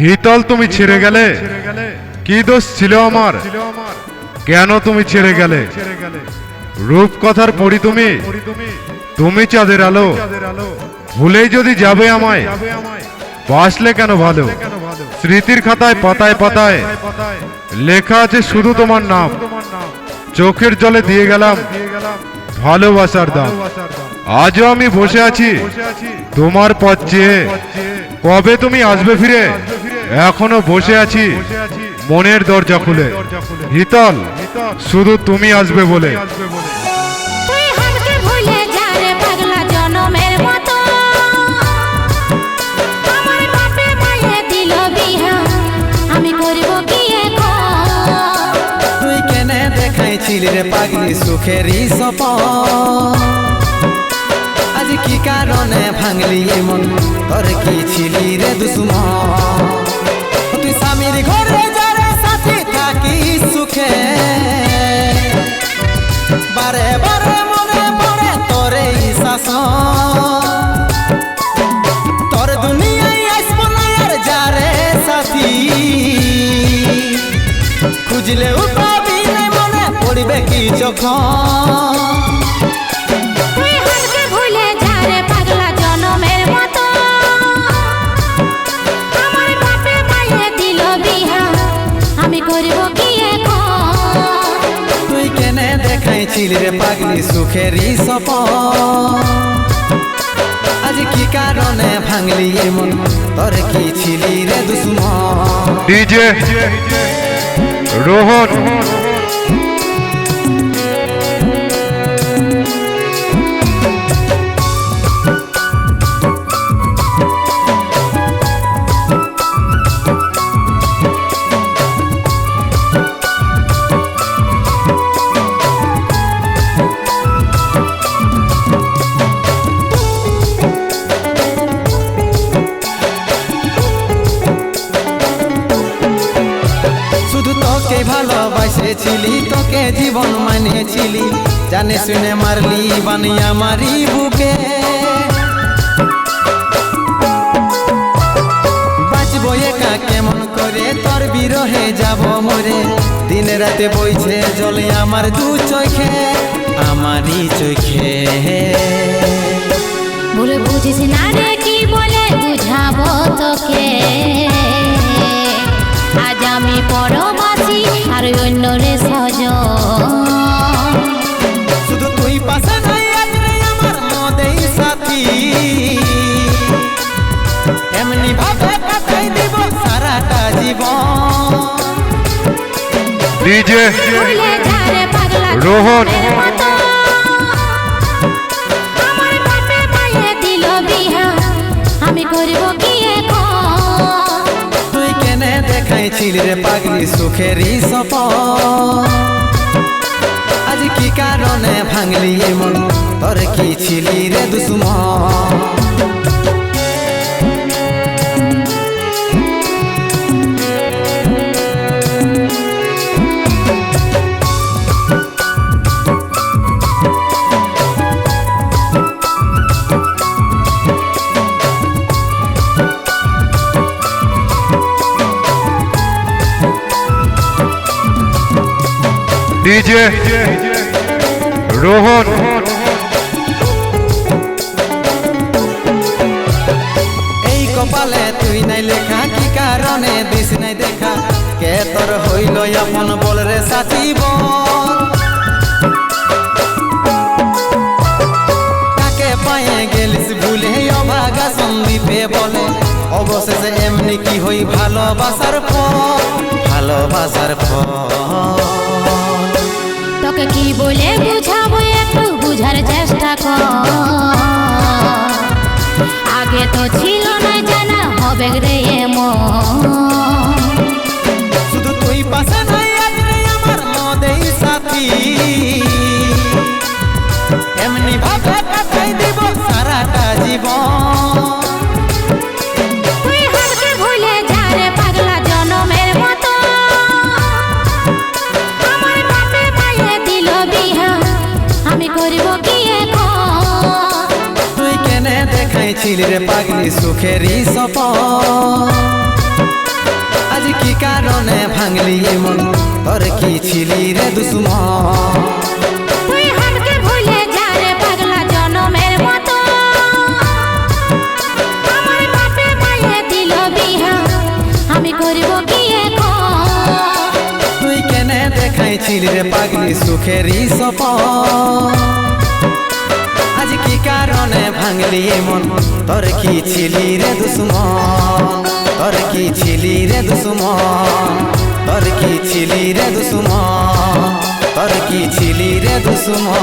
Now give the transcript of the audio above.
হিতল, তুমি ছেড়ে গেলে, কি দোষ ছিল আমার? কেন তুমি ছেড়ে গেলে? রূপকথার পড়ি তুমি, তুমি চাঁদের আলো। ভুলেই যদি যাবে আমায়, বাসলে কেন ভালো? স্মৃতির খাতায় পাতায় পাতায় লেখা আছে শুধু তোমার নাম। চোখের জলে দিয়ে গেলাম ভালোবাসার দাম। আজও আমি বসে আছি তোমার পথ চেয়ে, কবে তুমি আসবে ফিরে? এখনো বসে আছি মনের দরজা খুলে, হিতল, শুধু তুমি আসবে বলে। রে পাগলি সুখেরই সপন, আজ কি কারণে ভাঙলি মন? তোর কি ছিলি রে দুশ্মন? তুই স্বামীর ঘরে যারে সাথে থাকি সুখে, বারে বারে মনে পড়ে তোর এই শাসন। তোর দুনিয়ায় আসবো না আর যারে সাথী, খুঁজলেও পাবি না মনে পড়বে কি যখন? তুই কেনে দেখাইছিলি রে পাগলি সুখেরই সপন, আজ কি কারণে ভাঙলি মন? তোর কি ছিলি রে দুশ্মন? ডিজে রোহন। ভালোবাসেছিলি, তোকে জীবন মানেছিলি, জানে শুনে মারলি বানিয়া মারি বুকে। বাঁচবো একা কেমন করে, তোর বিরহে যাব মরে। দিন রাতে বইছে জলে আমার দু চোখে, আমারই চোখে। বলে বুঝিস না রে কি বলে বুঝাবো তোকে? আজ আমি পরবাসী আর অন্য রে সজন। শুধু তুই পাশে নাই আজ রে আমার মদেই সাথী, এমনি ভাবে কাটাই দিব সারাটা জীবন। ডিজে রোহন। আমি করব কি এখন? তুই কেনে দেখাইছিলি রে পাগলি সুখেরই সপন, আজ কি কারণে ভাঙলি মন? তোর কি ছিলি রে দুশ্মন? ডিজে রোহন। এই কপালে তুই নাই লেখা, কি কারণে দিস নাই দেখা? কে তোর হইল আপন বল রে সাথী বল? কাকে পায়ে গেলিস ভুলে অভাগা সন্দীপে বলে? অবশেষে এমনি কি হই ভালোবাসার ফল, ভালোবাসার ফল। তোকে কি বলে বুঝাবো, একটু বুঝার চেষ্টা কর। আগে তো ছিল না জানা হবে রে এমন। শুধু তুই পাশে নাই আজ রে আমার মদেই সাথী, এমনি ভাবে কাটাই দিব সারাটা জীবন। তুই হারকে ভুলে যা রে পাগলা জনমের মতো। আমার বাপে মায়ে দিল বিহা, আমি করব কি এখন? তুই কেনে দেখাইছিলি রে পাগলি সুখেরই সপন, আজ কি কারণে ভাঙলি মন তোর কি ছিলি রে দুশ্মন তুই হামকে ভুলে যা রে পাগলা জনমের মতো আমার বাপে মায়ে দিল বিহা আমি করব কি এখন তুই কেনে দেখাইছিলি রে পাগলি সুখেরই সপন আজ কি কারণে ভাঙলি মন তোর কি ছিলি রে দুশ্মন তোর কি ছিলি রে দুশ্মন তোর কি ছিলি রে দুশ্মন তোর কি ছিলি রে দুশ্মন